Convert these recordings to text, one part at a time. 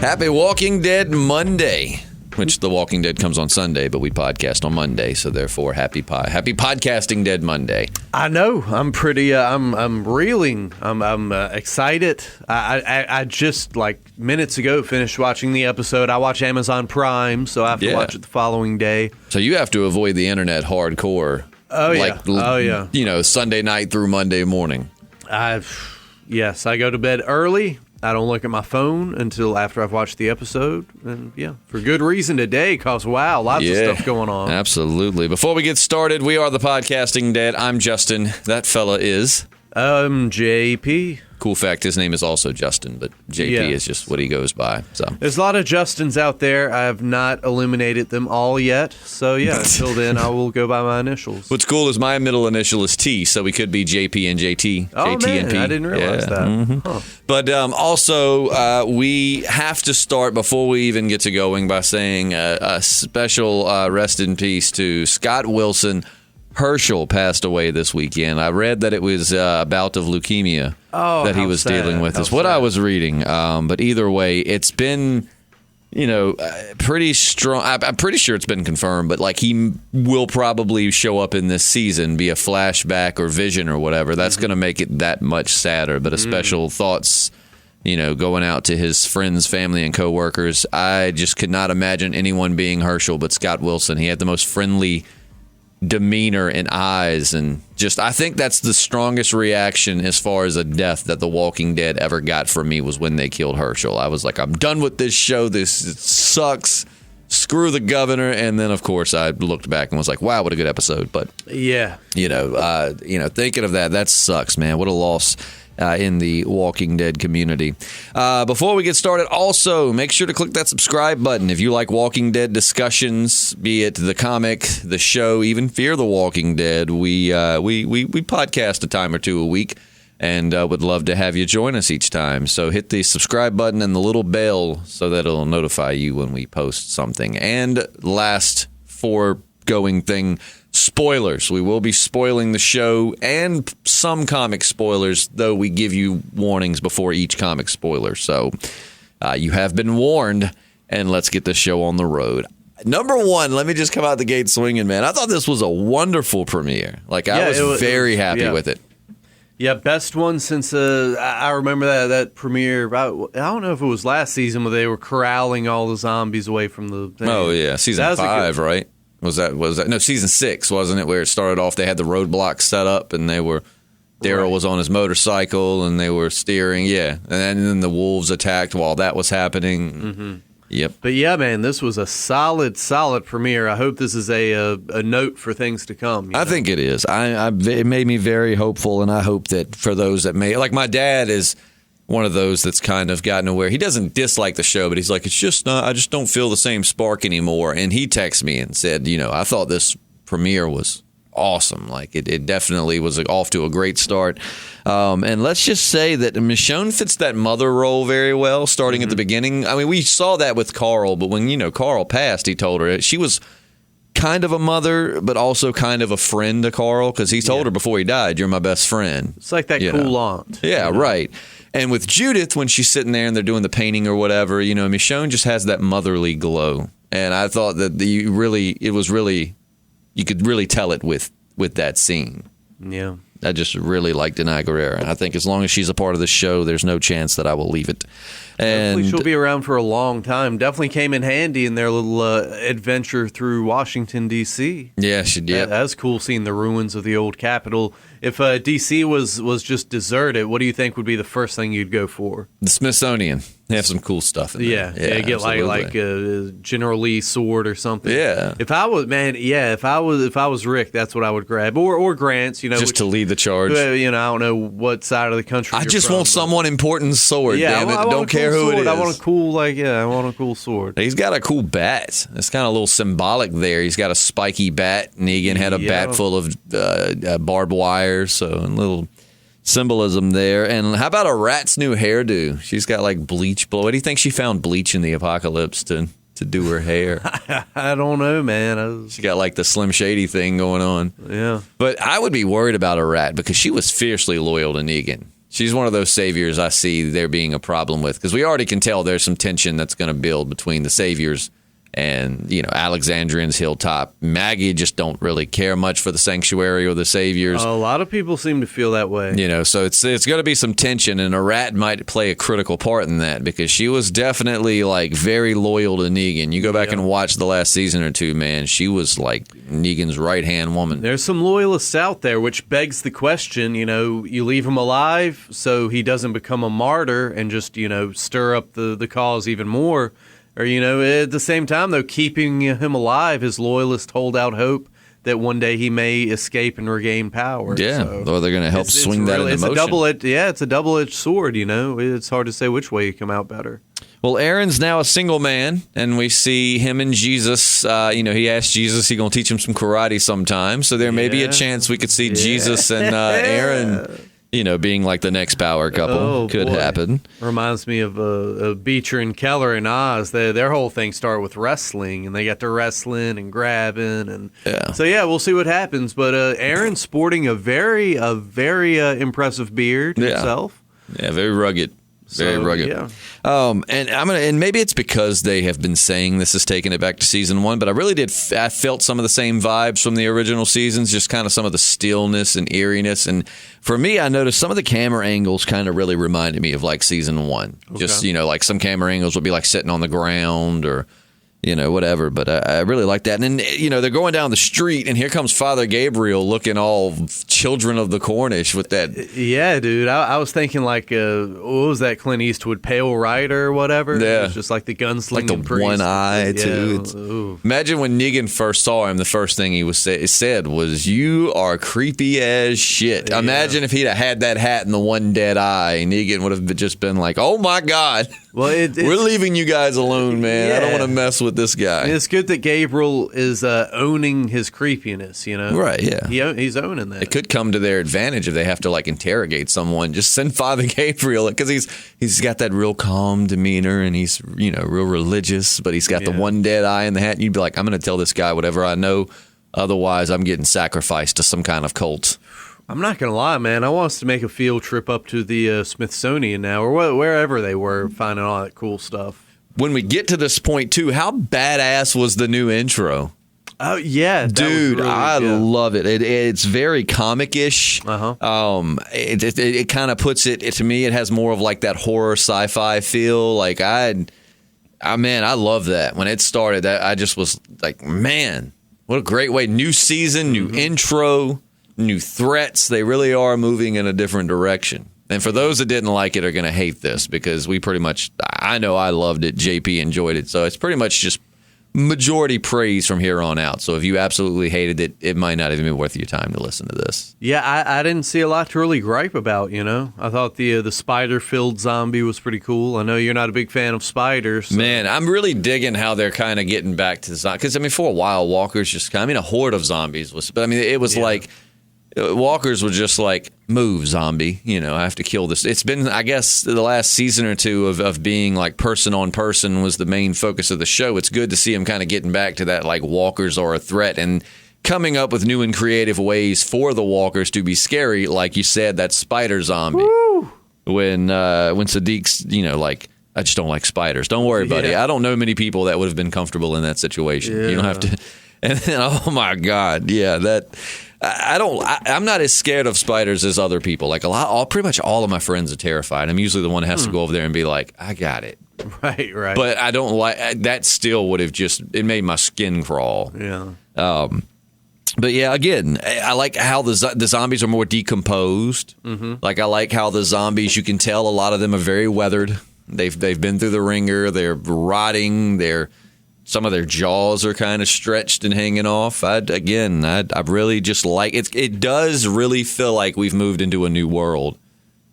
Happy Walking Dead Monday, which The Walking Dead comes on Sunday, but we podcast on Monday, so therefore happy podcasting Dead Monday. I know. I'm pretty. I'm reeling. I'm excited. I just like minutes ago finished watching the episode. I watch Amazon Prime, so I have to watch it the following day. So you have to avoid the internet hardcore. Oh yeah. You know, Sunday night through Monday morning. Yes, I go to bed early. I don't look at my phone until after I've watched the episode. And yeah, for good reason today, because wow, lots of stuff going on. Absolutely. Before we get started, we are the Podcasting Dead. I'm Justin. That fella is... JP. Cool fact, his name is also Justin, but JP is just what he goes by. So there's a lot of Justins out there. I have not eliminated them all yet. So yeah, until then, I will go by my initials. What's cool is my middle initial is T, so we could be JP and JT. Oh, JT man, and P. I didn't realize that. Mm-hmm. Huh. But also, we have to start before we even get to going by saying a special rest in peace to Scott Wilson. Herschel passed away this weekend. I read that it was a bout of leukemia that he was dealing with. Is what I was reading. But either way, it's been, pretty strong. I'm pretty sure it's been confirmed, but like he will probably show up in this season, be a flashback or vision or whatever. That's going to make it that much sadder. But a special thoughts, going out to his friends, family, and coworkers. I just could not imagine anyone being Herschel but Scott Wilson. He had the most friendly demeanor and eyes, and just I think that's the strongest reaction as far as a death that The Walking Dead ever got from me was when they killed Herschel. I was like, I'm done with this show. This sucks. Screw the governor. And then of course I looked back and was like, wow, what a good episode. But thinking of that sucks, man. What a loss. In the Walking Dead community. Before we get started, also make sure to click that subscribe button if you like Walking Dead discussions, be it the comic, the show, even Fear the Walking Dead. We podcast a time or two a week, and would love to have you join us each time. So hit the subscribe button and the little bell so that it'll notify you when we post something. And last foregoing thing, spoilers. We will be spoiling the show and some comic spoilers, though we give you warnings before each comic spoiler. So you have been warned, and let's get the show on the road. Number one, let me just come out the gate swinging, man. I thought this was a wonderful premiere. I was very happy with it. Yeah, best one since I remember that premiere. I don't know if it was last season where they were corralling all the zombies away from the thing. Oh, yeah. Season 5, right? Was that no, season 6, wasn't it, where it started off, they had the roadblocks set up and Daryl was on his motorcycle and they were steering, and then the wolves attacked while that was happening. Mm-hmm. Yep. But yeah, man, this was a solid premiere. I hope this is a note for things to come. I think it is. It made me very hopeful, and I hope that for those that may, like my dad is one of those that's kind of gotten to where he doesn't dislike the show, but he's like, it's just not, I just don't feel the same spark anymore. And he texted me and said, I thought this premiere was awesome. Like it definitely was off to a great start. And let's just say that Michonne fits that mother role very well, starting at the beginning. I mean, we saw that with Carl, but when, Carl passed, he told her she was kind of a mother, but also kind of a friend to Carl, because he told her before he died, you're my best friend. It's like that cool aunt. Yeah, right. And with Judith, when she's sitting there and they're doing the painting or whatever, Michonne just has that motherly glow. And I thought that you could really tell it with that scene. Yeah. I just really like Denai Guerrero. And I think as long as she's a part of the show, there's no chance that I will leave it. And hopefully she'll be around for a long time. Definitely came in handy in their little adventure through Washington, D.C. Yeah, she did. That was cool seeing the ruins of the old Capitol. If D.C. was just deserted, what do you think would be the first thing you'd go for? The Smithsonian. They have some cool stuff in there. Yeah, get like a General Lee sword or something. Yeah. If I was Rick, that's what I would grab. Or Grant's, just to lead the charge. I don't know what side of the country I just want someone important sword, damn it. Don't care who it is. I want a cool sword. He's got a cool bat. It's kind of a little symbolic there. He's got a spiky bat. Negan had a bat full of barbed wire, so a little symbolism there. And how about a rat's new hairdo? She's got like bleach. What do you think she found bleach in the apocalypse to do her hair? I don't know, man. She got like the Slim Shady thing going on. Yeah. But I would be worried about a rat because she was fiercely loyal to Negan. She's one of those saviors I see there being a problem with, because we already can tell there's some tension that's going to build between the saviors and, Alexandrian's Hilltop. Maggie just don't really care much for the sanctuary or the saviors. A lot of people seem to feel that way. So it's going to be some tension, and Arat might play a critical part in that, because she was definitely like very loyal to Negan. You go back and watch the last season or two, man, she was like Negan's right-hand woman. There's some loyalists out there, which begs the question, you leave him alive so he doesn't become a martyr and just, stir up the cause even more. Or, at the same time, though, keeping him alive, his loyalists hold out hope that one day he may escape and regain power. Yeah, so or they're going to help swing that into motion. It's a double-edged sword, It's hard to say which way you come out better. Well, Aaron's now a single man, and we see him and Jesus. He asked Jesus he's going to teach him some karate sometime, so there may be a chance we could see Jesus and Aaron being like the next power couple. Could happen. Reminds me of Beecher and Keller and Oz. Their whole thing started with wrestling, and they got to wrestling and grabbing. And so, we'll see what happens. But Aaron's sporting a very impressive beard himself. Yeah, very rugged. Very rugged. Yeah. And maybe it's because they have been saying this is taking it back to season 1, but I really did. I felt some of the same vibes from the original seasons, just kind of some of the stillness and eeriness. And for me, I noticed some of the camera angles kind of really reminded me of like season 1. Okay. Just, like some camera angles would be like sitting on the ground or, whatever. But I really like that. And then, they're going down the street, and here comes Father Gabriel looking all Children of the Cornish with that. Yeah, dude. I was thinking like, what was that Clint Eastwood, Pale Rider or whatever? Yeah. It's just like the gunslinging like the priest. One eye, too. Imagine when Negan first saw him, the first thing he said was, "You are creepy as shit." Yeah. Imagine if he'd have had that hat and the one dead eye. Negan would have just been like, "Oh, my God. Well, we're leaving you guys alone, man. Yeah. I don't want to mess with this guy." It's good that Gabriel is owning his creepiness, Right, yeah. He's owning that. It could come to their advantage if they have to, like, interrogate someone. Just send Father Gabriel, because he's got that real calm demeanor, and he's, real religious, but he's got the one dead eye in the hat. And you'd be like, I'm going to tell this guy whatever I know. Otherwise, I'm getting sacrificed to some kind of cult. I'm not going to lie, man. I want us to make a field trip up to the Smithsonian now, or wherever they were, finding all that cool stuff. When we get to this point, too, how badass was the new intro? Oh, yeah. Dude, really, I love it. It's very comic-ish. Uh-huh. It kind of puts it, to me, it has more of like that horror sci-fi feel. Like, I love that. When it started, I just was like, man, what a great way. New season, new intro, new threats. They really are moving in a different direction. And for those that didn't like it are going to hate this, because we pretty much, I know I loved it. JP enjoyed it. So it's pretty much just majority praise from here on out. So if you absolutely hated it, it might not even be worth your time to listen to this. Yeah, I didn't see a lot to really gripe about, I thought the spider-filled zombie was pretty cool. I know you're not a big fan of spiders. So. Man, I'm really digging how they're kind of getting back to zombies. Because, for a while, walkers just a horde of zombies was, but it was like, walkers were just like, move, zombie. I have to kill this. It's been, I guess, the last season or two of being like person on person was the main focus of the show. It's good to see them kind of getting back to that, like, walkers are a threat and coming up with new and creative ways for the walkers to be scary. Like you said, that spider zombie. Woo! When Sadiq's, like, I just don't like spiders. Don't worry, buddy. Yeah. I don't know many people that would have been comfortable in that situation. Yeah. You don't have to. And then, oh my God, yeah, that. I'm not as scared of spiders as other people. Like pretty much all of my friends are terrified. I'm usually the one that has to go over there and be like, I got it. Right. But I don't like that. Still would have it made my skin crawl. Yeah. But yeah, again, I like how the zombies are more decomposed. Mm-hmm. Like, I like how the zombies, you can tell a lot of them are very weathered. They've been through the ringer. They're rotting. Some of their jaws are kind of stretched and hanging off. I really just like it. It does really feel like we've moved into a new world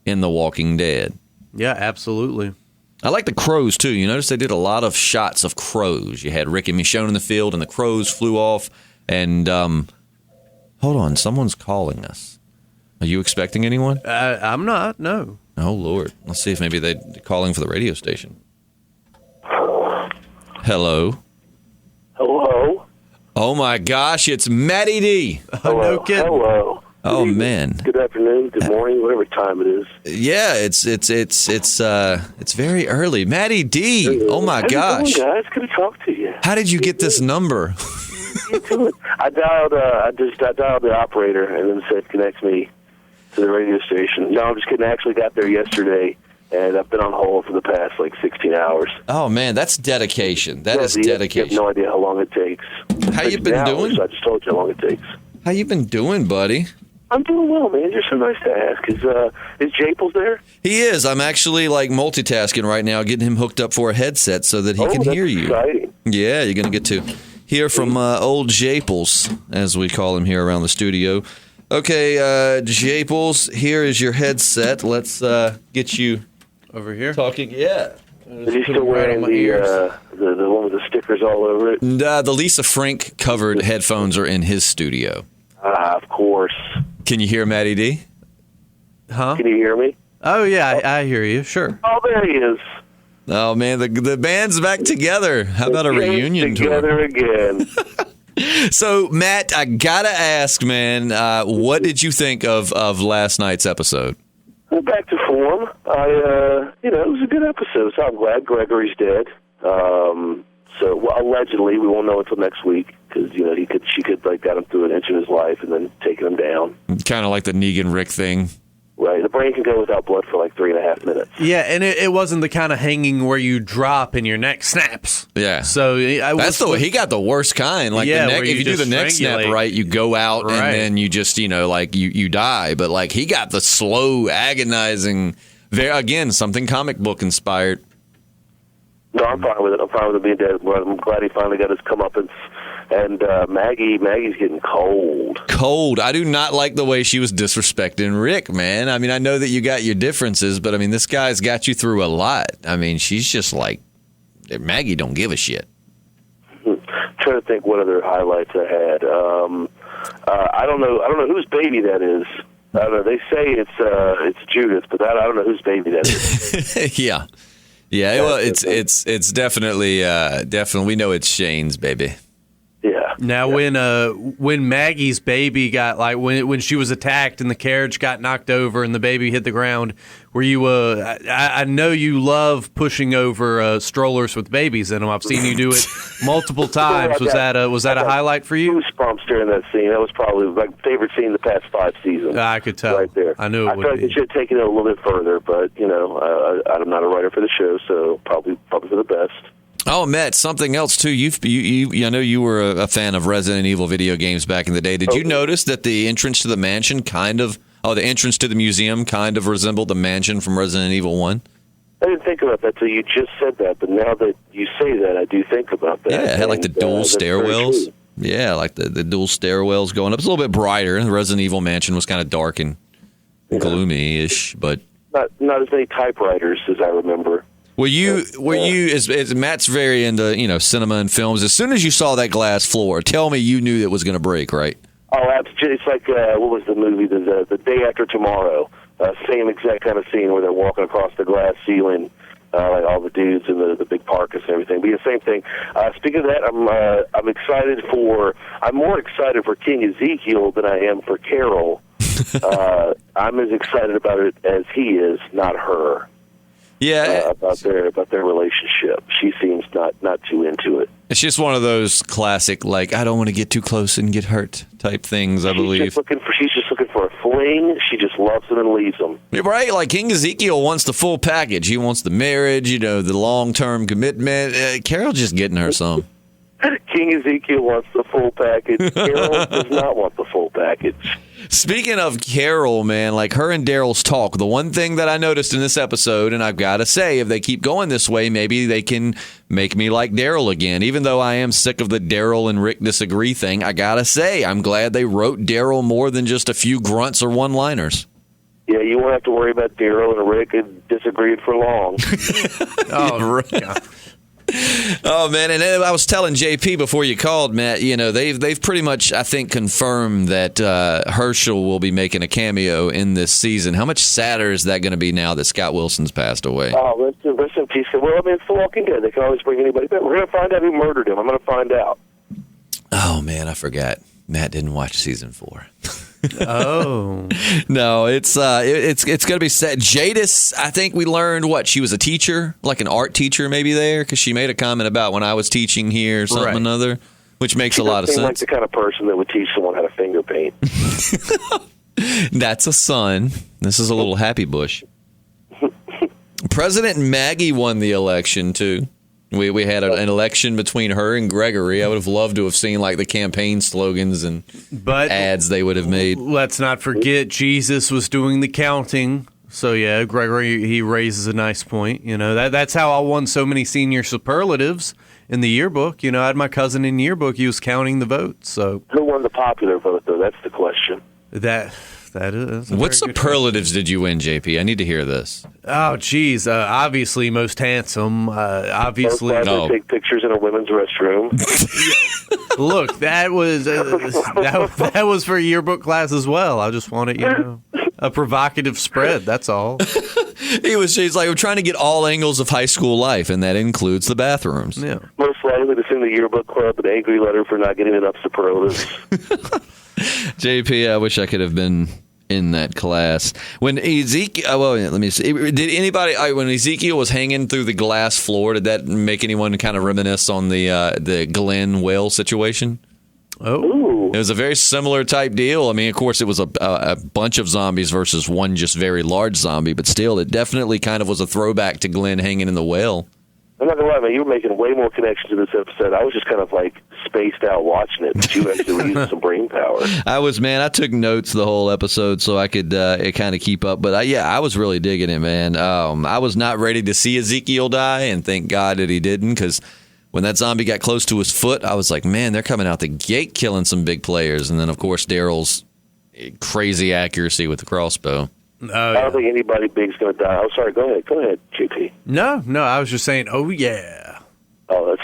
in The Walking Dead. Yeah, absolutely. I like the crows, too. You notice they did a lot of shots of crows. You had Rick and Michonne in the field, and the crows flew off. And, hold on, someone's calling us. Are you expecting anyone? I'm not, no. Oh, Lord. Let's see if maybe they're calling for the radio station. Hello? Hello? Oh, my gosh, it's Matty D. Oh, no kidding. Hello. Oh man. Good afternoon, good morning, whatever time it is. Yeah, it's very early. Matty D. Oh my gosh. How you doing, guys? Good to talk to you. How did you get this number? I dialed the operator and then said connect me to the radio station. No, I'm just kidding. I actually got there yesterday, and I've been on hold for the past 16 hours. Oh man, that's dedication. That is dedication. You have no idea how long it takes. How you been doing? So I just told you how long it takes. How you been doing, buddy? I'm doing well, man. You're so nice to ask. Is Japles there? He is. I'm actually multitasking right now, getting him hooked up for a headset so that he can hear you. Exciting. Yeah, you're gonna get to hear from old Japles, as we call him here around the studio. Okay, Japles, here is your headset. Let's get you over here talking. Yeah. Is he still wearing the one with the stickers all over it? The Lisa Frank covered headphones are in his studio. Of course. Can you hear Matty D? Huh? Can you hear me? Oh, yeah, I hear you. Sure. Oh, there he is. Oh, man, the band's back together. How about a reunion tour? Together again. So, Matt, I got to ask, man, what did you think of last night's episode? Back to form. It was a good episode, so I'm glad Gregory's dead. Allegedly, we won't know until next week because she could got him through an inch of his life and then taken him down. Kind of like the Negan Rick thing. Right, the brain can go without blood for 3.5 minutes. Yeah, and it wasn't the kind of hanging where you drop and your neck snaps. Yeah, so that's he got the worst kind. Like the neck, if you do the neck snap right, you go out and then you just you die. But he got the slow, agonizing. Again, something comic book inspired. No, I'm fine with it. I'm fine with it being dead. I'm glad he finally got his comeuppance. And Maggie's getting cold. Cold. I do not like the way she was disrespecting Rick, man. I mean, I know that you got your differences, but I mean, this guy's got you through a lot. I mean, she's just Maggie don't give a shit. I'm trying to think what other highlights I had. I don't know whose baby that is. I don't know. They say it's Judith, but I don't know whose baby that is. Yeah. Well, it's definitely we know it's Shane's baby. Yeah. Now, when Maggie's baby got when she was attacked and the carriage got knocked over and the baby hit the ground, were you? I know you love pushing over strollers with babies in them. I've seen you do it multiple times. Was that a highlight for you? Goosebumps during that scene. That was probably my favorite scene in the past 5 seasons. I could tell. Right there. I knew it would be. I thought they should have taken it a little bit further, but I'm not a writer for the show, so probably for the best. Oh, Matt, something else too. I know you were a fan of Resident Evil video games back in the day. Did you notice that the entrance to the mansion the entrance to the museum kind of resembled the mansion from Resident Evil 1? I didn't think about that till you just said that, but now that you say that, I do think about that. Yeah, it had the dual stairwells. Yeah, the dual stairwells going up. It's a little bit brighter. The Resident Evil mansion was kind of dark and gloomy-ish, but not as many typewriters as I remember. Were you as Matt's very into cinema and films? As soon as you saw that glass floor, tell me you knew it was going to break, right? Oh, absolutely! It's like what was the movie? The Day After Tomorrow. Same exact kind of scene where they're walking across the glass ceiling, like all the dudes in the big parkas and everything. But yeah, same thing. Speaking of that, I'm more excited for King Ezekiel than I am for Carol. I'm as excited about it as he is, not her. Yeah, about their relationship. She seems not too into it. It's just one of those classic, I don't want to get too close and get hurt type things, I believe. She's just looking for a fling. She just loves him and leaves him. Right, like King Ezekiel wants the full package. He wants the marriage, the long-term commitment. Carol just getting her some. King Ezekiel wants the full package. Carol does not want the full package. Speaking of Carol, man, her and Daryl's talk, the one thing that I noticed in this episode, and I've got to say, if they keep going this way, maybe they can make me like Daryl again. Even though I am sick of the Daryl and Rick disagree thing, I got to say, I'm glad they wrote Daryl more than just a few grunts or one-liners. Yeah, you won't have to worry about Daryl and Rick disagreed for long. Oh, right. Yeah. Oh, man, and I was telling JP before you called, Matt, they've pretty much, I think, confirmed that Herschel will be making a cameo in this season. How much sadder is that going to be now that Scott Wilson's passed away? Oh, rest in peace. Well, it's The Walking Dead. They can always bring anybody back. We're going to find out who murdered him. I'm going to find out. Oh, man, I forgot. Matt didn't watch season 4. Oh. No, it's going to be set. Jadis, I think we learned she was a teacher, like an art teacher maybe there, because she made a comment about when I was teaching here or something or another, which makes a lot of sense. Like the kind of person that would teach someone how to finger paint. That's a son. This is a little happy bush. President Maggie won the election, too. We had an election between her and Gregory. I would have loved to have seen like the campaign slogans and ads they would have made. Let's not forget Jesus was doing the counting. So, yeah, Gregory, he raises a nice point. You know, that's how I won so many senior superlatives in the yearbook. You know, I had my cousin in yearbook. He was counting the votes. So who won the popular vote, though? That's the question. That is. What superlatives did you win, JP? I need to hear this. Oh, geez. Obviously, most handsome. Obviously, no. Take pictures in a women's restroom. Look, that was that was for yearbook class as well. I just wanted, a provocative spread. That's all. He's like, I'm trying to get all angles of high school life, and that includes the bathrooms. Yeah. Most likely to send the yearbook club an angry letter for not getting enough superlatives. JP, I wish I could have been in that class. When Ezekiel, let me see. Did anybody, when Ezekiel was hanging through the glass floor, did that make anyone kind of reminisce on the Glenn whale situation? Oh, it was a very similar type deal. I mean, of course, it was a bunch of zombies versus one just very large zombie, but still, it definitely kind of was a throwback to Glenn hanging in the whale. I'm not gonna lie, man. You were making way more connections to this episode. I was just kind of like spaced out watching it, but you actually were using some brain power. I took notes the whole episode so I could kind of keep up. But I was really digging it, man. I was not ready to see Ezekiel die, and thank God that he didn't, because when that zombie got close to his foot, I was like, man, they're coming out the gate killing some big players. And then, of course, Daryl's crazy accuracy with the crossbow. I don't think anybody big's going to die. Oh, sorry. Go ahead, JP. No, I was just saying, oh, yeah. Oh,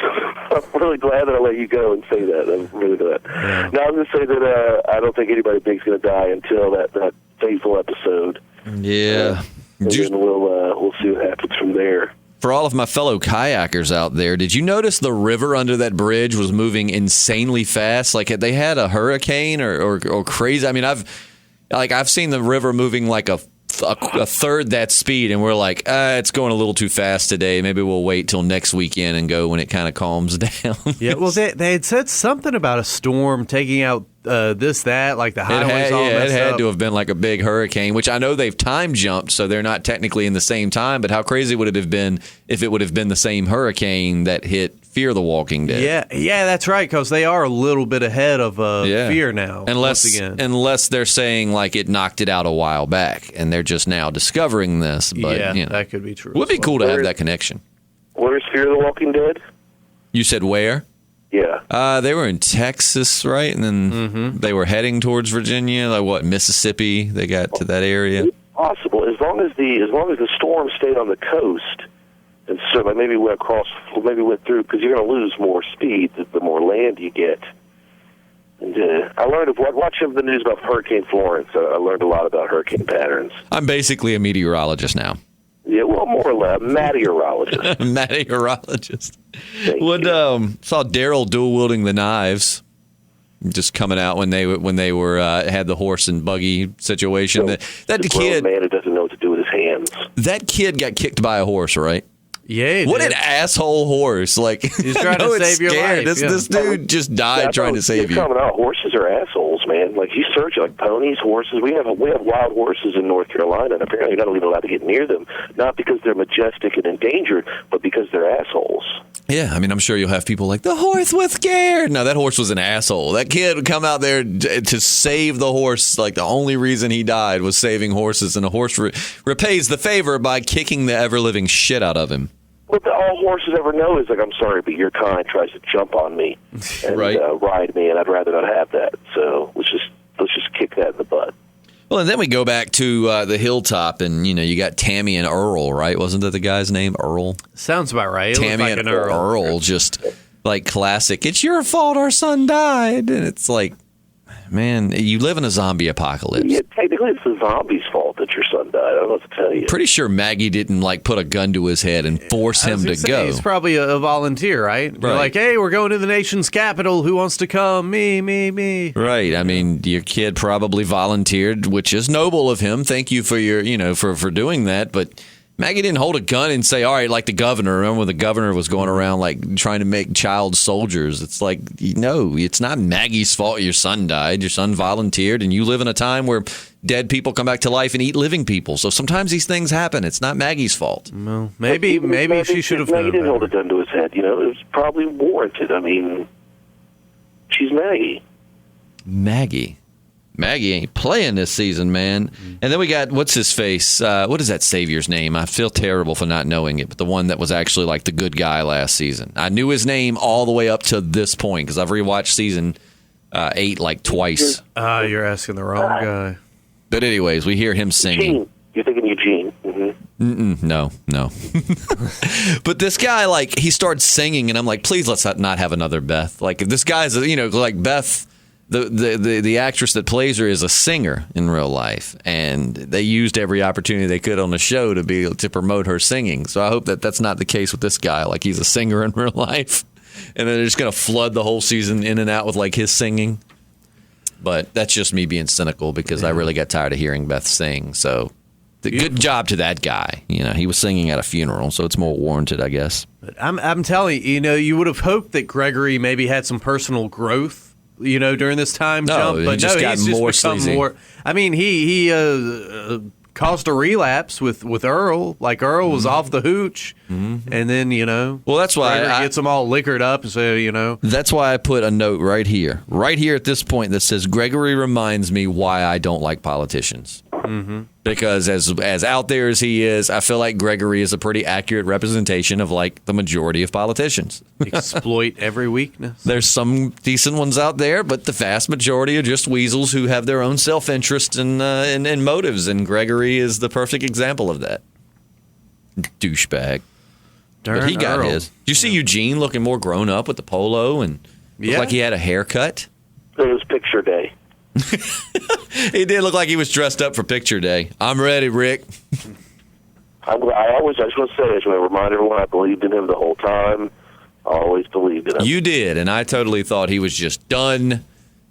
I'm really glad that I let you go and say that. I'm really glad. Yeah. Now, I'm going to say that I don't think anybody big's going to die until that fateful episode. Yeah. And then we'll see what happens from there. For all of my fellow kayakers out there, did you notice the river under that bridge was moving insanely fast? Like they had a hurricane or crazy. I mean, I've seen the river moving like a third that speed, and we're like, it's going a little too fast today. Maybe we'll wait till next weekend and go when it kind of calms down. Yeah, well, they had said something about a storm taking out like the highways all messed up. It had to have been like a big hurricane, which I know they've time jumped, so they're not technically in the same time, but how crazy would it have been if it would have been the same hurricane that hit Fear the Walking Dead? Yeah, that's right, because they are a little bit ahead of Fear now. Unless they're saying like it knocked it out a while back, and they're just now discovering this. But, that could be true. It would be cool to have that connection. Where's Fear the Walking Dead? You said where? Yeah. They were in Texas, right? And then they were heading towards Virginia, Mississippi. They got to that area. It's possible, as long as the storm stayed on the coast, and so maybe went through, because you're going to lose more speed the more land you get. And I learned watching the news about Hurricane Florence. I learned a lot about hurricane patterns. I'm basically a meteorologist now. Yeah, well, more or less, meteorologist. Meteorologist. Saw Daryl dual wielding the knives, just coming out when they were had the horse and buggy situation. So, that kid, man, who doesn't know what to do with his hands. That kid got kicked by a horse, right? Yeah, what an asshole horse! Like he's trying to save your life. This dude just died trying to save you. Coming out, horses are assholes, man. Like you search like ponies, horses. We have wild horses in North Carolina, and apparently you're not even allowed to get near them. Not because they're majestic and endangered, but because they're assholes. Yeah, I mean, I'm sure you'll have people like, the horse was scared. No, that horse was an asshole. That kid would come out there to save the horse. Like, the only reason he died was saving horses, and a horse repays the favor by kicking the ever-living shit out of him. What all horses ever know is, like, I'm sorry, but your kind tries to jump on me and ride me, and I'd rather not have that. So let's just kick that in the butt. Well, and then we go back to the hilltop, and you got Tammy and Earl, right? Wasn't that the guy's name, Earl? Sounds about right. Tammy and Earl, just like classic. It's your fault our son died, and it's like, man, you live in a zombie apocalypse. Yeah, technically, it's the zombie's fault that your son died. I don't know what to tell you. Pretty sure Maggie didn't put a gun to his head and force him to go. He's probably a volunteer, right? They're like, hey, we're going to the nation's capital. Who wants to come? Me. Right. I mean, your kid probably volunteered, which is noble of him. Thank you for your, for doing that. But Maggie didn't hold a gun and say, all right, like the governor. Remember when the governor was going around trying to make child soldiers? It's like, no, it's not Maggie's fault your son died. Your son volunteered, and you live in a time where dead people come back to life and eat living people. So sometimes these things happen. It's not Maggie's fault. Well, maybe she should have known. Maggie didn't hold a gun to his head. It was probably warranted. I mean, she's Maggie. Maggie ain't playing this season, man. And then we got, what's his face? What is that Savior's name? I feel terrible for not knowing it, but the one that was actually like the good guy last season. I knew his name all the way up to this point because I've rewatched season 8 twice. You're asking the wrong guy. But anyways, we hear him singing. Eugene. You're thinking Eugene. Mm-hmm. No. But this guy, he starts singing, and I'm like, please let's not have another Beth. This guy's, Beth... The actress that plays her is a singer in real life, and they used every opportunity they could on the show to promote her singing. So I hope that that's not the case with this guy. He's a singer in real life, and then they're just going to flood the whole season in and out with his singing. But that's just me being cynical because I really got tired of hearing Beth sing. So good job to that guy. He was singing at a funeral, so it's more warranted, I guess. But I'm telling you, you would have hoped that Gregory maybe had some personal growth. During this time jump, but he's just become sleazy. more. I mean, he caused a relapse with Earl. Earl was off the hooch, and then Well, that's why Gregory gets them all liquored up. So that's why I put a note right here at this point that says Gregory reminds me why I don't like politicians. Mm-hmm. Because as out there as he is, I feel like Gregory is a pretty accurate representation of the majority of politicians. Exploit every weakness. There's some decent ones out there, but the vast majority are just weasels who have their own self-interest and motives, and Gregory is the perfect example of that. Douchebag. But he got his. Did you see Eugene looking more grown up with the polo and looked like he had a haircut? It was picture day. He did look like he was dressed up for picture day. I'm ready, Rick. I just want to say, I just want to remind everyone, I believed in him the whole time. I always believed in him. You did, and I totally thought he was just done.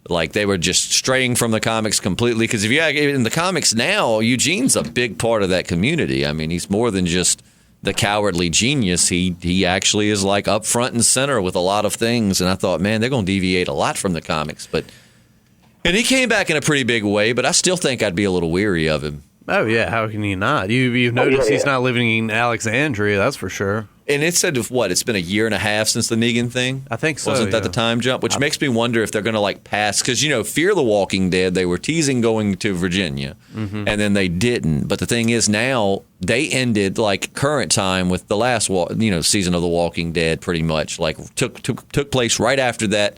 They were just straying from the comics completely. Because if you in the comics now, Eugene's a big part of that community. I mean, he's more than just the cowardly genius. He actually is up front and center with a lot of things. And I thought, man, they're going to deviate a lot from the comics, and he came back in a pretty big way, but I still think I'd be a little weary of him. Oh, yeah. How can you not? You've noticed he's not living in Alexandria, that's for sure. And it said, it's been a year and a half since the Negan thing? I think so. Wasn't that the time jump? Which makes me wonder if they're going to pass. Because, Fear the Walking Dead, they were teasing going to Virginia, and then they didn't. But the thing is now, they ended, current time with the last, season of The Walking Dead pretty much. Took place right after that.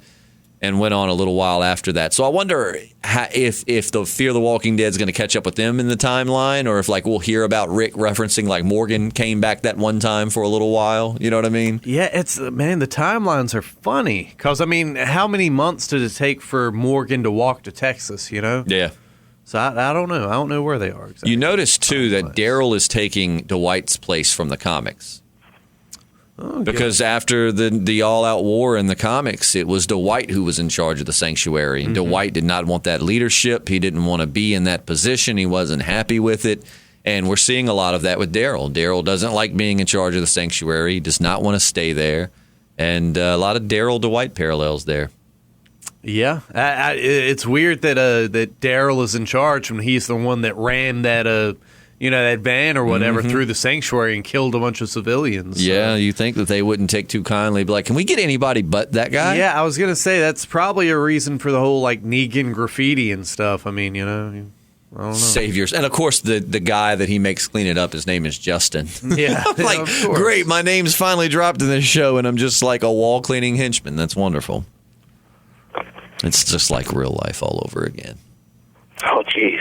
And went on a little while after that. So I wonder if the Fear the Walking Dead is going to catch up with them in the timeline, or if we'll hear about Rick referencing Morgan came back that one time for a little while. You know what I mean? Yeah, the timelines are funny because how many months did it take for Morgan to walk to Texas? Yeah. So I don't know. I don't know where they are exactly. You notice too that Daryl is taking Dwight's place from the comics. Oh, because after the all-out war in the comics, it was Dwight who was in charge of the sanctuary. And Dwight did not want that leadership. He didn't want to be in that position. He wasn't happy with it. And we're seeing a lot of that with Daryl. Daryl doesn't like being in charge of the sanctuary. He does not want to stay there. And a lot of Daryl-Dwight parallels there. Yeah. It's weird that Daryl is in charge when he's the one that ran that that van or whatever through the sanctuary and killed a bunch of civilians. So. Yeah, you think that they wouldn't take too kindly, be can we get anybody but that guy? Yeah, I was going to say that's probably a reason for the whole Negan graffiti and stuff. I don't know. Saviors. And of course, the guy that he makes clean it up, his name is Justin. Yeah. Great, my name's finally dropped in this show, and I'm just a wall cleaning henchman. That's wonderful. It's just like real life all over again. Oh, jeez.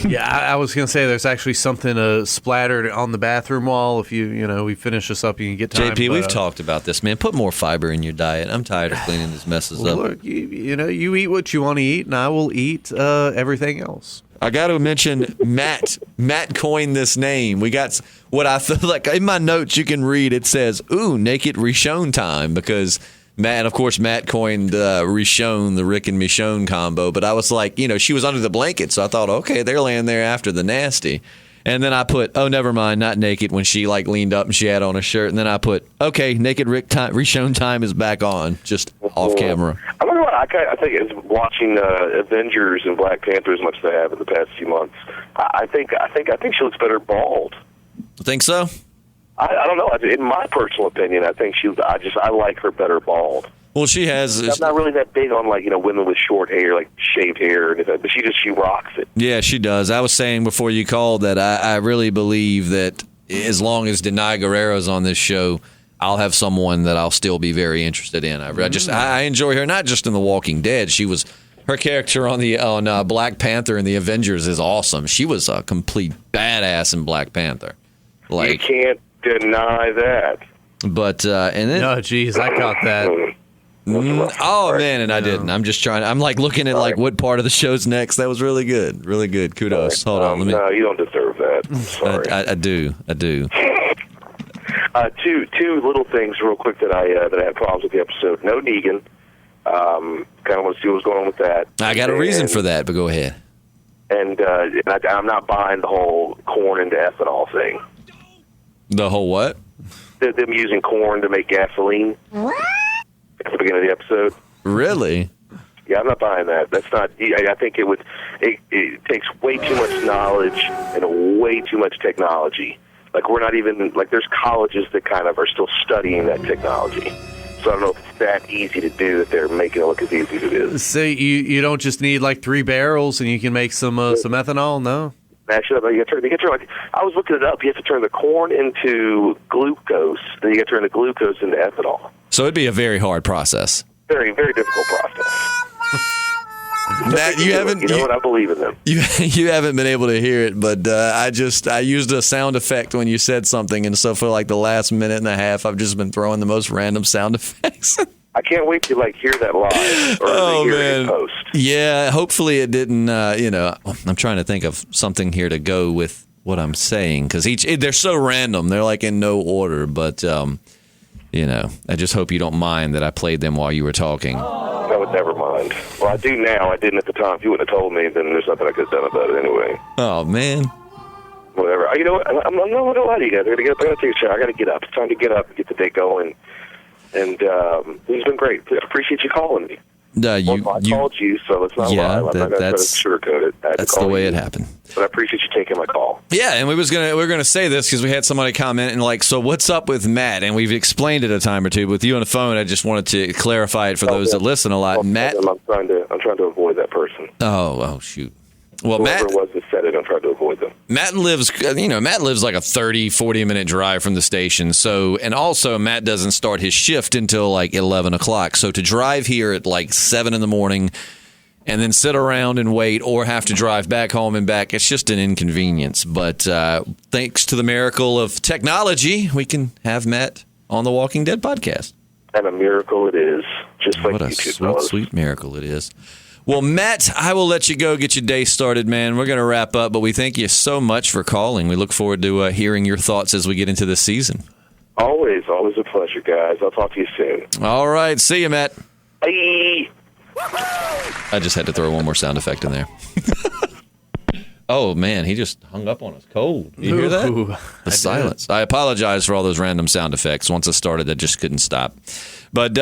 Yeah, I was going to say there's actually something splattered on the bathroom wall. If we finish this up, you can get time. JP, we've talked about this, man. Put more fiber in your diet. I'm tired of cleaning these messes up. Look, you eat what you want to eat, and I will eat everything else. I got to mention Matt. Matt coined this name. We got what I feel like in my notes. You can read. It says, "Ooh, naked Rishon time," because Matt, of course, Matt coined Rishon, the Rick and Michonne combo. But I was like, she was under the blanket, so I thought, okay, they're laying there after the nasty. And then I put, oh, never mind, not naked, when she leaned up and she had on a shirt. And then I put, okay, naked Rishon time is back on, just off camera. I don't know what I think it's watching Avengers and Black Panther as much as I have in the past few months. I think she looks better bald. Think so? I don't know. In my personal opinion, I think I like her better bald. Well, she has. I'm not really that big on women with short hair, like shaved hair, but she rocks it. Yeah, she does. I was saying before you called that I really believe that as long as Denai Guerrero's on this show, I'll have someone that I'll still be very interested in. I enjoy her not just in The Walking Dead. Her character on Black Panther and the Avengers is awesome. She was a complete badass in Black Panther. You can't deny that. But and then no, geez, I caught that. Man, and I didn't. I'm just trying. I'm looking at what part of the show's next. That was really good. Really good. Kudos. Hold on. No, you don't deserve that. Sorry. I do. Two little things real quick that I had problems with the episode. No Negan. Kind of want to see what was going on with that. I got a reason for that, but go ahead. And I'm not buying the whole corn into ethanol thing. The whole what? Them using corn to make gasoline. At the beginning of the episode. Really? Yeah, I'm not buying that. That's not. I think it takes way too much knowledge and way too much technology. We're not even there's colleges that kind of are still studying that technology. So I don't know if it's that easy to do that they're making it look as easy as it is. So you don't just need 3 barrels and you can make some ethanol? No. Actually, you got to turn I was looking it up. You have to turn the corn into glucose. Then you got to turn the glucose into ethanol. So it'd be a very hard process. Very, very difficult process. Matt, you haven't. You know what? I believe in them. You haven't been able to hear it, but I used a sound effect when you said something, and so for the last minute and a half, I've just been throwing the most random sound effects. I can't wait to hear that live or hear it in post. Yeah, hopefully it didn't. I'm trying to think of something here to go with what I'm saying because they're so random. They're in no order, but I just hope you don't mind that I played them while you were talking. I would never mind. Well, I do now. I didn't at the time. If you wouldn't have told me, then there's nothing I could have done about it anyway. Oh man. Whatever. You know what? I'm not going to lie to you guys. I got to take a shower. I got to get up. It's time to get up and get the day going. And it's been great. I appreciate you calling me. I called you, so let's not lie. I'm not going to sugarcoat it. That's the way it happened. But I appreciate you taking my call. Yeah, and we were gonna say this because we had somebody comment and so what's up with Matt? And we've explained it a time or two with you on the phone. I just wanted to clarify it for those that listen a lot. Matt, I'm trying to avoid that person. Oh shoot. Well, Whoever it was that said it, I'm trying to avoid them. Matt lives like a 30, 40-minute drive from the station. So, and also Matt doesn't start his shift until 11 o'clock. So to drive here at 7 in the morning and then sit around and wait or have to drive back home and back, it's just an inconvenience. But thanks to the miracle of technology, we can have Matt on the Walking Dead podcast. And a miracle it is. Just like what a sweet miracle it is. Well, Matt, I will let you go get your day started, man. We're going to wrap up, but we thank you so much for calling. We look forward to hearing your thoughts as we get into this season. Always a pleasure, guys. I'll talk to you soon. All right. See you, Matt. Bye. I just had to throw one more sound effect in there. Oh, man, he just hung up on us cold. You hear that? The silence. I apologize for all those random sound effects. Once I started, I just couldn't stop. But,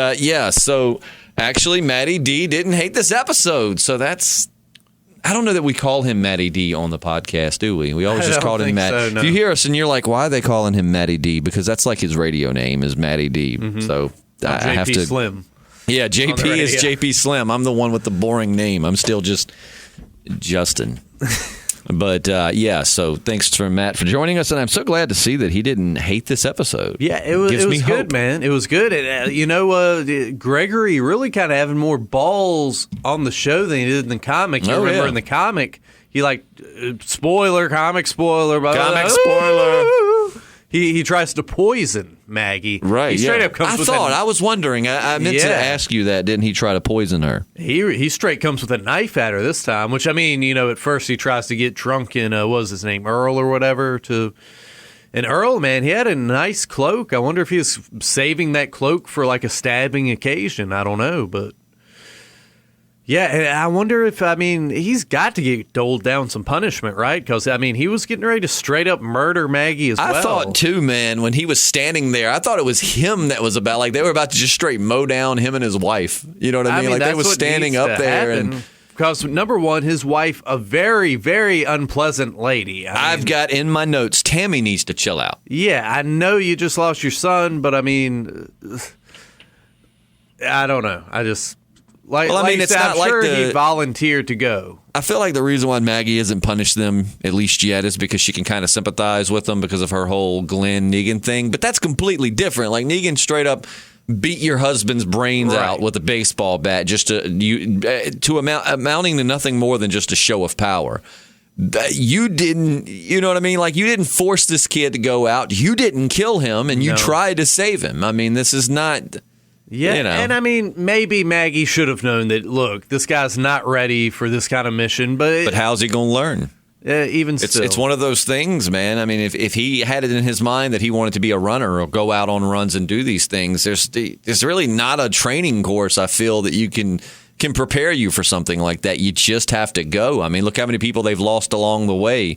so... Actually, Matty D didn't hate this episode, so that's... I don't know that we call him Matty D on the podcast, do we? We always just called him Matt. So, no. If you hear us and you're like, why are they calling him Matty D? Because that's his radio name is Matty D. Mm-hmm. So I have to... JP Slim. Yeah, JP is JP Slim. I'm the one with the boring name. I'm still just Justin. But, so thanks for Matt for joining us, and I'm so glad to see that he didn't hate this episode. Yeah, it was good, man. It was good. And, Gregory really kind of having more balls on the show than he did in the comic. You remember in the comic, spoiler, comic spoiler, Comic spoiler. He tries to poison Maggie. Right. He straight up comes I was wondering. I meant to ask you that. Didn't he try to poison her? He straight comes with a knife at her this time, which, I mean, at first he tries to get drunk in, what was his name, Earl or whatever, and Earl, man, he had a nice cloak. I wonder if he was saving that cloak for like a stabbing occasion. I don't know, but yeah, and I wonder if, he's got to get doled down some punishment, right? Because, he was getting ready to straight up murder Maggie as well. I thought, too, man, when he was standing there, I thought it was him that was about, like, they were about to just straight mow down him and his wife. You know what I mean? Like, they was standing up there. Because, number one, his wife, a very, very unpleasant lady. I've got in my notes, Tammy needs to chill out. Yeah, I know you just lost your son, but, I don't know. I just... it's not I'm sure he volunteered to go. I feel like the reason why Maggie hasn't punished them, at least yet, is because she can kind of sympathize with them because of her whole Glenn Negan thing. But that's completely different. Like, Negan straight up beat your husband's brains out with a baseball bat just amounting to nothing more than just a show of power. You didn't, you know what I mean? Like, you didn't force this kid to go out. You didn't kill him, and you tried to save him. This is not... Yeah, and maybe Maggie should have known that, look, this guy's not ready for this kind of mission. But how's he going to learn? Even still. It's one of those things, man. If he had it in his mind that he wanted to be a runner or go out on runs and do these things, there's really not a training course, I feel, that you can prepare you for something like that. You just have to go. Look how many people they've lost along the way.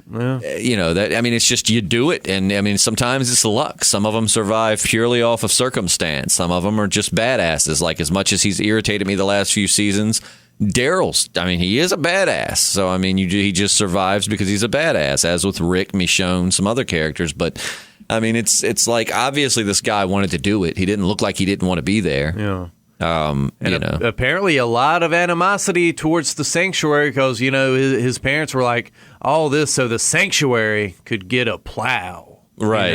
Yeah. It's just you do it, and sometimes it's luck. Some of them survive purely off of circumstance. Some of them are just badasses. Like, as much as he's irritated me the last few seasons, Daryl's, he is a badass. So he just survives because he's a badass. As with Rick, Michonne, some other characters. But it's like, obviously this guy wanted to do it. He didn't look like he didn't want to be there. Yeah. Apparently a lot of animosity towards the sanctuary because, his parents were like, all this so the sanctuary could get a plow. Right.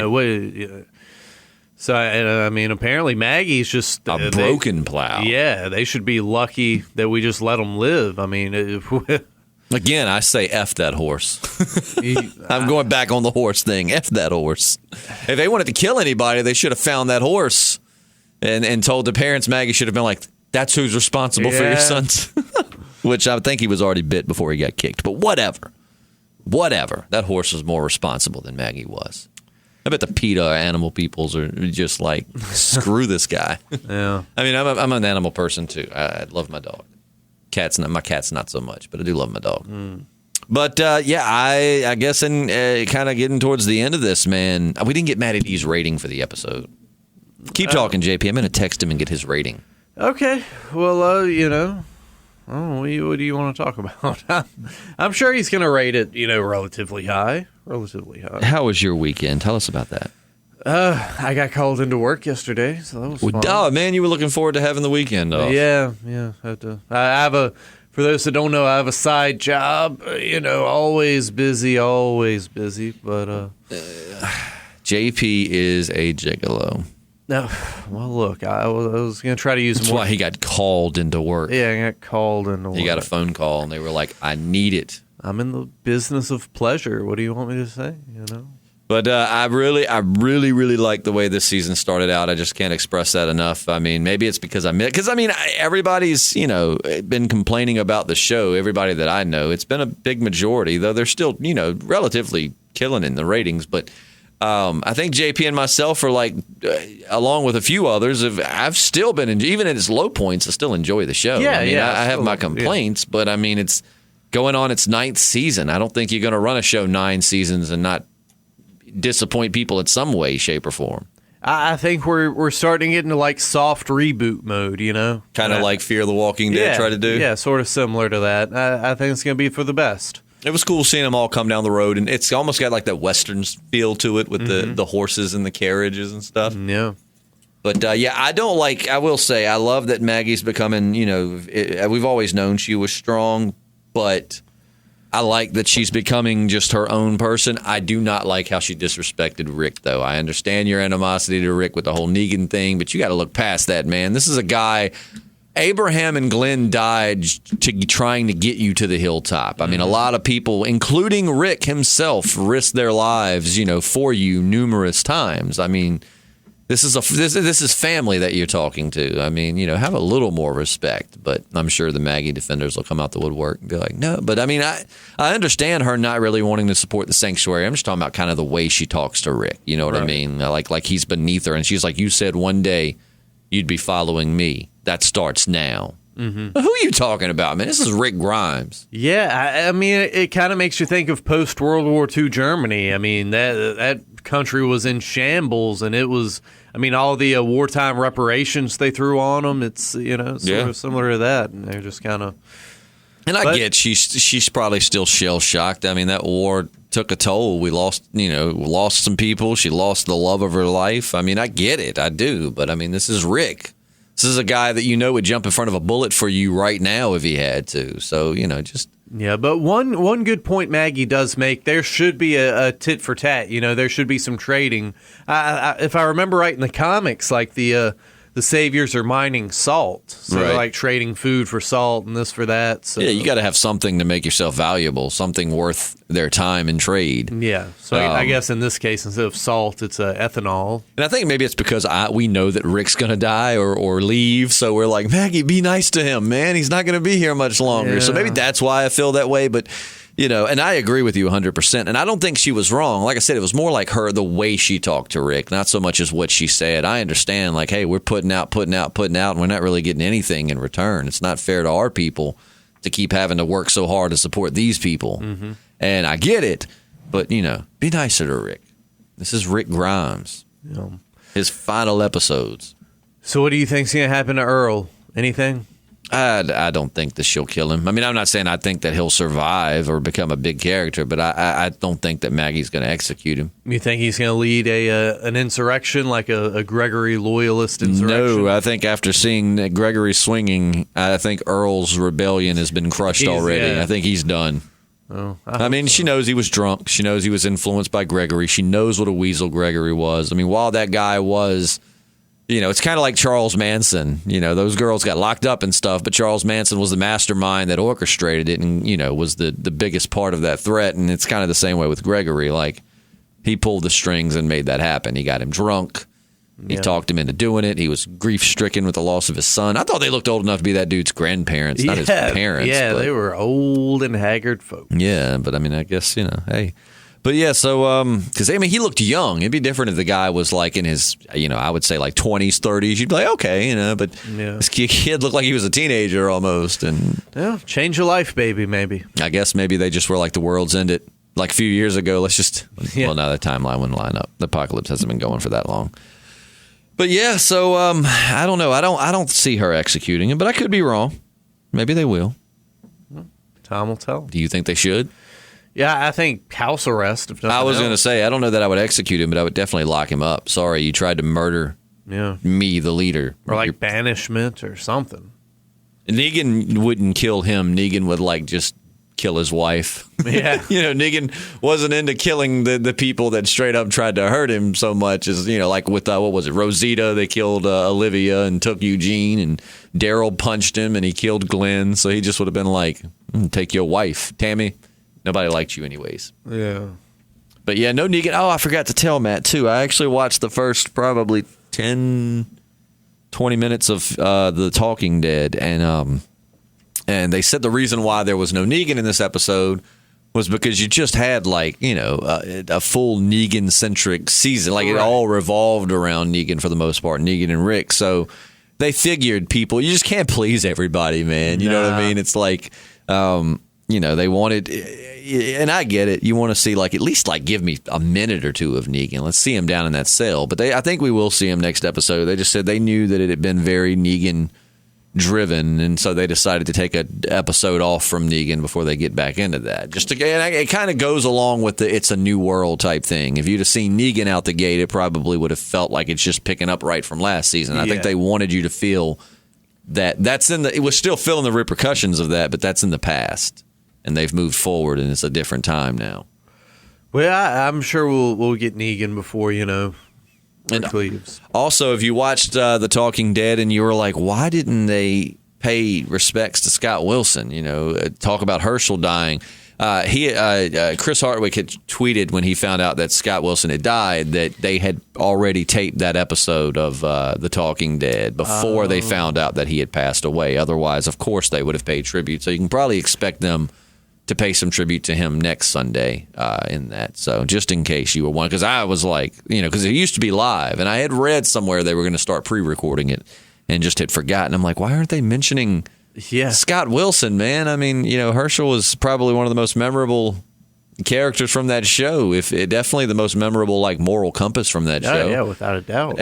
So, apparently Maggie's just... a broken plow. Yeah, they should be lucky that we just let them live. Again, I say F that horse. I'm going back on the horse thing. F that horse. If they wanted to kill anybody, they should have found that horse. And told the parents. Maggie should have been like, that's who's responsible for your sons. Which I think he was already bit before he got kicked. But whatever. That horse was more responsible than Maggie was. I bet the PETA animal peoples are just like, screw this guy. Yeah. I'm an animal person, too. I love my dog. My cat's not so much, but I do love my dog. Mm. But, I guess in kind of getting towards the end of this, man, we didn't get Matty D's rating for the episode. Keep talking, JP. I'm going to text him and get his rating. Okay. Well, what do you want to talk about? I'm sure he's going to rate it, relatively high. How was your weekend? Tell us about that. I got called into work yesterday, so that was fun. Oh, man, you were looking forward to having the weekend off. Yeah. I have for those that don't know, I have a side job, always busy, but... JP is a gigolo. No, well, look, I was going to try to use That's more. That's why he got called into work. Yeah, I got called into work. He got a phone call, and they were like, I need it. I'm in the business of pleasure. What do you want me to say, But I really like the way this season started out. I just can't express that enough. Maybe it's because everybody's, been complaining about the show. Everybody that I know, it's been a big majority, though they're still, relatively killing in the ratings, but... I think JP and myself are like, along with a few others, I've still been, even at its low points, I still enjoy the show. Yeah, I have my complaints, but it's going on its 9th season. I don't think you're going to run a show 9 seasons and not disappoint people in some way, shape, or form. I think we're starting to get into like soft reboot mode, Kind of like Fear the Walking Dead tried to do? Yeah, sort of similar to that. I think it's going to be for the best. It was cool seeing them all come down the road, and it's almost got like that Westerns feel to it with the horses and the carriages and stuff. Yeah. But, I will say, I love that Maggie's becoming, we've always known she was strong, but I like that she's becoming just her own person. I do not like how she disrespected Rick, though. I understand your animosity to Rick with the whole Negan thing, but you got to look past that, man. This is a guy Abraham and Glenn died trying to get you to the hilltop. I mean, a lot of people, including Rick himself, risked their lives, for you numerous times. I mean, this is family that you're talking to. I mean, have a little more respect. But I'm sure the Maggie defenders will come out the woodwork and be like, no. But I mean, I understand her not really wanting to support the sanctuary. I'm just talking about kind of the way she talks to Rick. You know what I mean? Like he's beneath her, and she's like, you said one day you'd be following me. That starts now. Mm-hmm. Who are you talking about, man? This is Rick Grimes. Yeah, I mean, it kind of makes you think of post-World War II Germany. I mean, that country was in shambles, and it was, I mean, all the wartime reparations they threw on them, it's, sort of similar to that. And they're just kind of... And I get she's probably still shell-shocked. I mean, that war took a toll. We lost some people. She lost the love of her life. I mean, I get it. I do. But, I mean, this is Rick. This is a guy that would jump in front of a bullet for you right now if he had to. So, just... Yeah, but one good point Maggie does make, there should be a tit for tat. There should be some trading. If I remember right in the comics, like the saviors are mining salt. So they're like trading food for salt and this for that. So. Yeah, you got to have something to make yourself valuable, something worth their time and trade. Yeah, so I guess in this case, instead of salt, it's ethanol. And I think maybe it's because we know that Rick's going to die or leave, so we're like, Maggie, be nice to him, man. He's not going to be here much longer. Yeah. So maybe that's why I feel that way, but... and I agree with you 100%. And I don't think she was wrong. Like I said, it was more like the way she talked to Rick, not so much as what she said. I understand, like, hey, we're putting out, and we're not really getting anything in return. It's not fair to our people to keep having to work so hard to support these people. Mm-hmm. And I get it, but, be nicer to Rick. This is Rick Grimes. Yeah. His final episodes. So what do you think's going to happen to Earl? Anything? I don't think that she'll kill him. I mean, I'm not saying I think that he'll survive or become a big character, but I don't think that Maggie's going to execute him. You think he's going to lead an insurrection, like a Gregory loyalist insurrection? No, I think after seeing Gregory swinging, I think Earl's rebellion has been crushed already. Yeah. I think he's done. Oh, I mean, she knows he was drunk. She knows he was influenced by Gregory. She knows what a weasel Gregory was. I mean, while that guy was... it's kind of like Charles Manson. Those girls got locked up and stuff, but Charles Manson was the mastermind that orchestrated it and, was the biggest part of that threat. And it's kind of the same way with Gregory. Like, he pulled the strings and made that happen. He got him drunk. He talked him into doing it. He was grief-stricken with the loss of his son. I thought they looked old enough to be that dude's grandparents, not his parents. Yeah, they were old and haggard folk. Yeah, but I mean, I guess, hey... But yeah, so, because, I mean, he looked young. It'd be different if the guy was like in his, I would say like 20s, 30s. You'd be like, okay, but this kid looked like he was a teenager almost. And yeah, change your life, baby, maybe. I guess maybe they just were like, the world's ended. Like a few years ago, well, now the timeline wouldn't line up. The apocalypse hasn't been going for that long. But yeah, so, I don't know. I don't see her executing him, but I could be wrong. Maybe they will. Time will tell. Do you think they should? Yeah, I think house arrest. If I was going to say, I don't know that I would execute him, but I would definitely lock him up. Sorry, you tried to murder me, the leader. Or like banishment or something. Negan wouldn't kill him. Negan would just kill his wife. Yeah. Negan wasn't into killing the people that straight up tried to hurt him so much as, like with, what was it, Rosita, they killed Olivia and took Eugene, and Daryl punched him and he killed Glenn. So he just would have been like, take your wife, Tammy. Nobody liked you anyways. Yeah. But yeah, no Negan. Oh, I forgot to tell Matt, too. I actually watched the first probably 10, 20 minutes of The Talking Dead. And they said the reason why there was no Negan in this episode was because you just had, a full Negan-centric season. Like, it all revolved around Negan for the most part, Negan and Rick. So they figured you just can't please everybody, man. You know what I mean? It's like... they wanted, and I get it. You want to see, at least, give me a minute or two of Negan. Let's see him down in that cell. But I think we will see him next episode. They just said they knew that it had been very Negan-driven, and so they decided to take an episode off from Negan before they get back into that. It kind of goes along with the "It's a New World" type thing. If you'd have seen Negan out the gate, it probably would have felt like it's just picking up right from last season. I think they wanted you to feel that it was still feeling the repercussions of that, but that's in the past. And they've moved forward, and it's a different time now. Well, I'm sure we'll get Negan before, Rick leaves. Also, if you watched The Talking Dead and you were like, why didn't they pay respects to Scott Wilson. Talk about Herschel dying. Chris Hardwick had tweeted when he found out that Scott Wilson had died that they had already taped that episode of The Talking Dead before they found out that he had passed away. Otherwise, of course, they would have paid tribute. So you can probably expect them to pay some tribute to him next Sunday in that. So just in case you were wondering, because I was like, because it used to be live, and I had read somewhere they were going to start pre-recording it and just had forgotten. I'm like, why aren't they mentioning Scott Wilson, man? I mean, Herschel was probably one of the most memorable characters from that show. Definitely the most memorable, moral compass from that show. Yeah, without a doubt.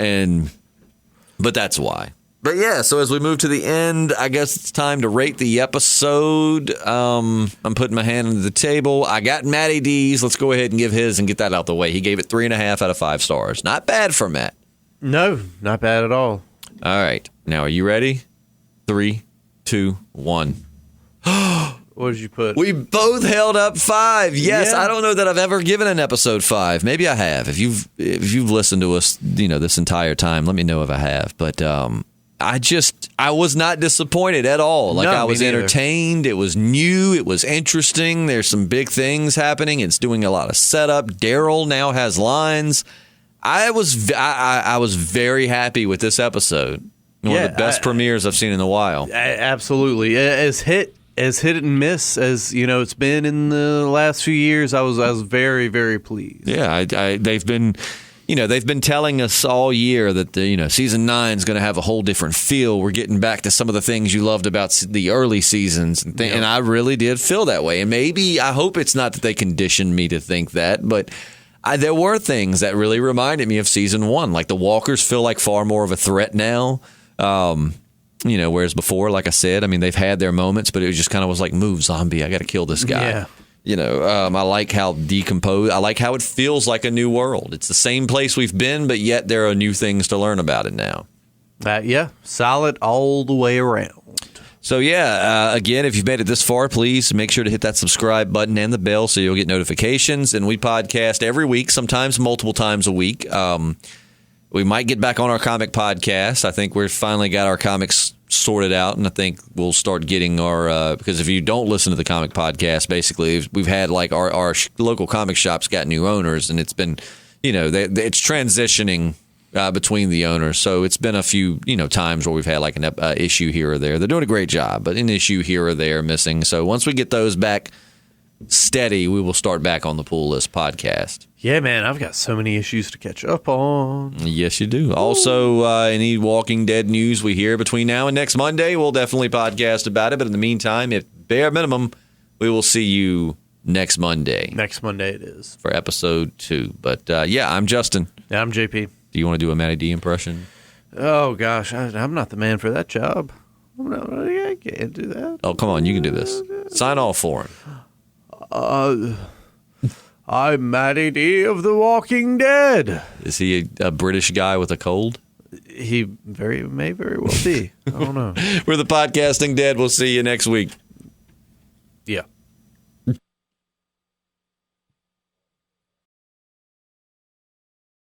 But that's why. But yeah, so as we move to the end, I guess it's time to rate the episode. I'm putting my hand on the table. I got Matty D's. Let's go ahead and give his and get that out the way. He gave it 3.5 out of 5 stars. Not bad for Matt. No, not bad at all. All right. Now, are you ready? 3, 2, 1. What did you put? We both held up 5. Yes, Yeah. I don't know that I've ever given an episode 5. Maybe I have. If you've listened to us, this entire time, let me know if I have. But I was not disappointed at all. No, I was me neither. entertained. It was new. It was interesting. There's some big things happening. It's doing a lot of setup. Daryl now has lines. I was very happy with this episode. One of the best premieres I've seen in a while. Absolutely. As hit and miss as it's been in the last few years, I was very, very pleased. Yeah, they've been telling us all year that season 9 is going to have a whole different feel. We're getting back to some of the things you loved about the early seasons, and I really did feel that way. And maybe I hope it's not that they conditioned me to think that, but there were things that really reminded me of season 1. Like the walkers feel like far more of a threat now. Whereas before, like I said, they've had their moments, but it just kind of was like, move, zombie, I got to kill this guy. Yeah. I like how decomposed. I like how it feels like a new world. It's the same place we've been, but yet there are new things to learn about it now. Solid all the way around. So, again, if you've made it this far, please make sure to hit that subscribe button and the bell so you'll get notifications. And we podcast every week, sometimes multiple times a week. We might get back on our comic podcast. I think we've finally got our comics sorted out, and I think we'll start getting our because if you don't listen to the comic podcast, basically we've had our local comic shops got new owners, and it's been it's transitioning between the owners. So it's been a few times where we've had an issue here or there. They're doing a great job, but an issue here or there missing. So once we get those back steady, we will start back on the Pool List podcast. Yeah, man, I've got so many issues to catch up on. Yes, you do. Also, any Walking Dead news we hear between now and next Monday, we'll definitely podcast about it. But in the meantime, at bare minimum, we will see you next Monday. Next Monday it is. For episode 2. But I'm Justin. Yeah, I'm JP. Do you want to do a Matty D impression? Oh, gosh, I'm not the man for that job. I can't do that. Oh, come on, you can do this. Sign off for him. I'm Matty D of The Walking Dead. Is he a British guy with a cold? He may very well be. I don't know. We're the Podcasting Dead. We'll see you next week.